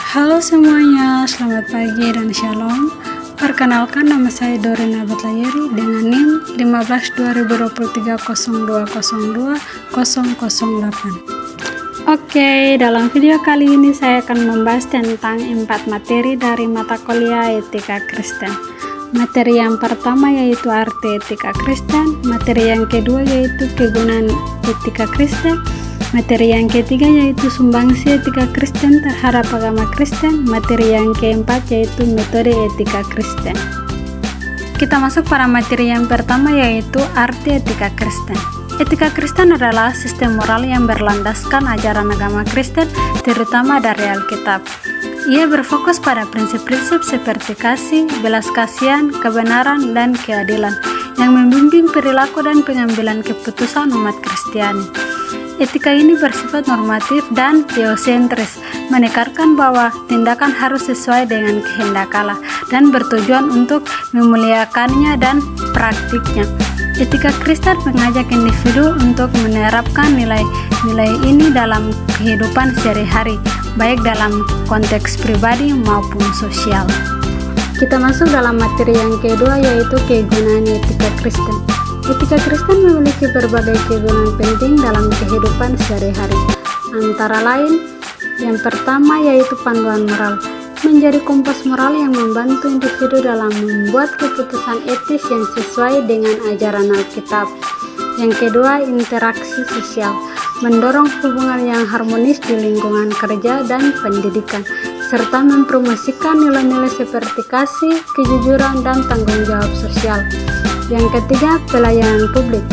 Halo semuanya, selamat pagi dan shalom. Perkenalkan, nama saya Dorina Batlayeri dengan NIM 15 2023 0202 008. Oke, dalam video kali ini saya akan membahas tentang 4 materi dari mata kuliah Etika Kristen. Materi yang pertama yaitu arti etika Kristen, materi yang kedua yaitu kegunaan etika Kristen, materi yang ketiga yaitu sumbangsi etika Kristen terhadap agama Kristen, materi yang keempat yaitu metode etika Kristen. Kita masuk pada materi yang pertama yaitu arti etika Kristen. Etika Kristen adalah sistem moral yang berlandaskan ajaran agama Kristen, terutama dari Alkitab. Ia berfokus pada prinsip-prinsip seperti kasih, belas kasihan, kebenaran, dan keadilan yang membimbing perilaku dan pengambilan keputusan umat Kristiani. Etika ini bersifat normatif dan teosentris, menekankan bahwa tindakan harus sesuai dengan kehendak Allah dan bertujuan untuk memuliakannya dan praktiknya. Etika Kristen mengajak individu untuk menerapkan nilai-nilai ini dalam kehidupan sehari-hari, baik dalam konteks pribadi maupun sosial. Kita masuk dalam materi yang kedua yaitu kegunaan etika Kristen. Etika Kristen memiliki berbagai kegunaan penting dalam kehidupan sehari-hari. Antara lain, yang pertama yaitu panduan moral, menjadi kompas moral yang membantu individu dalam membuat keputusan etis yang sesuai dengan ajaran Alkitab. Yang kedua, interaksi sosial, mendorong hubungan yang harmonis di lingkungan kerja dan pendidikan, serta mempromosikan nilai-nilai seperti kasih, kejujuran, dan tanggung jawab sosial. Yang ketiga, pelayanan publik,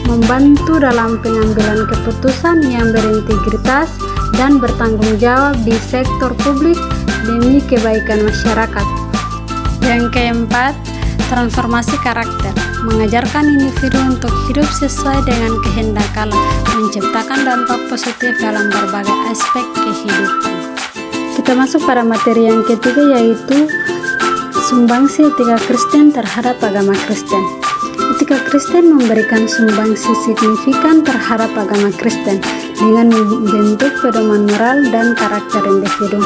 membantu dalam pengambilan keputusan yang berintegritas dan bertanggung jawab di sektor publik demi kebaikan masyarakat. Yang keempat, transformasi karakter, mengajarkan individu untuk hidup sesuai dengan kehendak Allah, menciptakan dampak positif dalam berbagai aspek kehidupan. Kita masuk pada materi yang ketiga yaitu sumbangsi etika Kristen terhadap agama Kristen. Etika Kristen memberikan sumbangsi signifikan terhadap agama Kristen dengan membentuk pedoman moral dan karakter individu.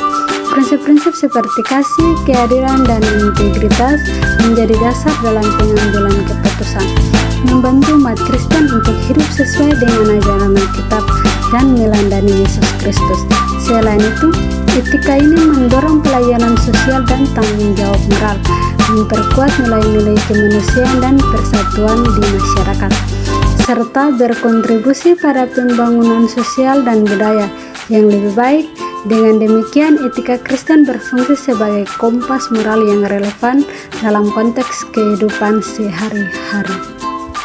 Prinsip-prinsip seperti kasih, keadilan, dan integritas menjadi dasar dalam pengambilan keputusan, membantu umat Kristen untuk hidup sesuai dengan ajaran Alkitab dan meneladani Yesus Kristus. Selain itu, etika ini mendorong pelayanan sosial dan tanggung jawab moral, memperkuat nilai-nilai kemanusiaan dan persatuan di masyarakat, serta berkontribusi pada pembangunan sosial dan budaya yang lebih baik. Dengan demikian, etika Kristen berfungsi sebagai kompas moral yang relevan dalam konteks kehidupan sehari-hari.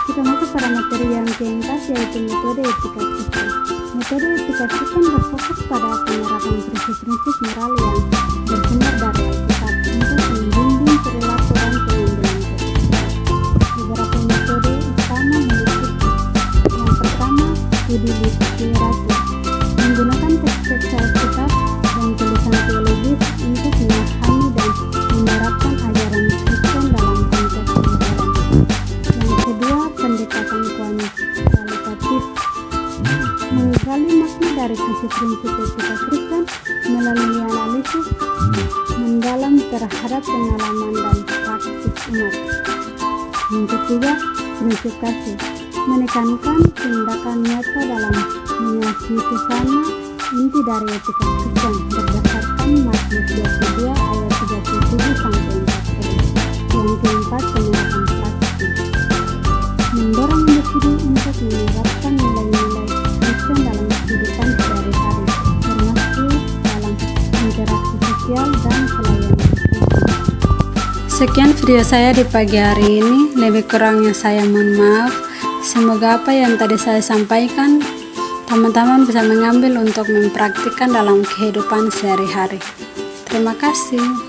Kita masuk pada materi yang keempat yaitu metode etika Kristen. Metode etika Kristen berfokus pada penerapan prinsip-prinsip moral yang bersumber dari Alkitab untuk membimbing perilaku dan pengambilan keputusan. Beberapa metode utama meliputi: yang pertama, studi literatur, menggunakan teks-teks Alkitab dan tulisan teologis untuk memahami dan menerapkan ajaran Kristen dalam konteks modern. Yang kedua, pendekatan kualitatif, menggali makna dari prinsip-prinsip etika Kristen melalui analisis mendalam terhadap pengalaman dan praktik umat. Yang ketiga, prinsip kasih, menekankan tindakan nyata dalam mengasihi sesama, inti dari etika Kristen berdasarkan Matius 22 ayat 37-40. Yang keempat, penerapan praktik, mendorong individu untuk menerapkan nilai-nilai Kristen dalam kehidupan sehari-hari, termasuk dalam interaksi sosial dan pelayanan sosial. Sekian video saya di pagi hari ini, lebih kurangnya saya mohon maaf. Semoga apa yang tadi saya sampaikan teman-teman bisa mengambil untuk mempraktikkan dalam kehidupan sehari-hari. Terima kasih.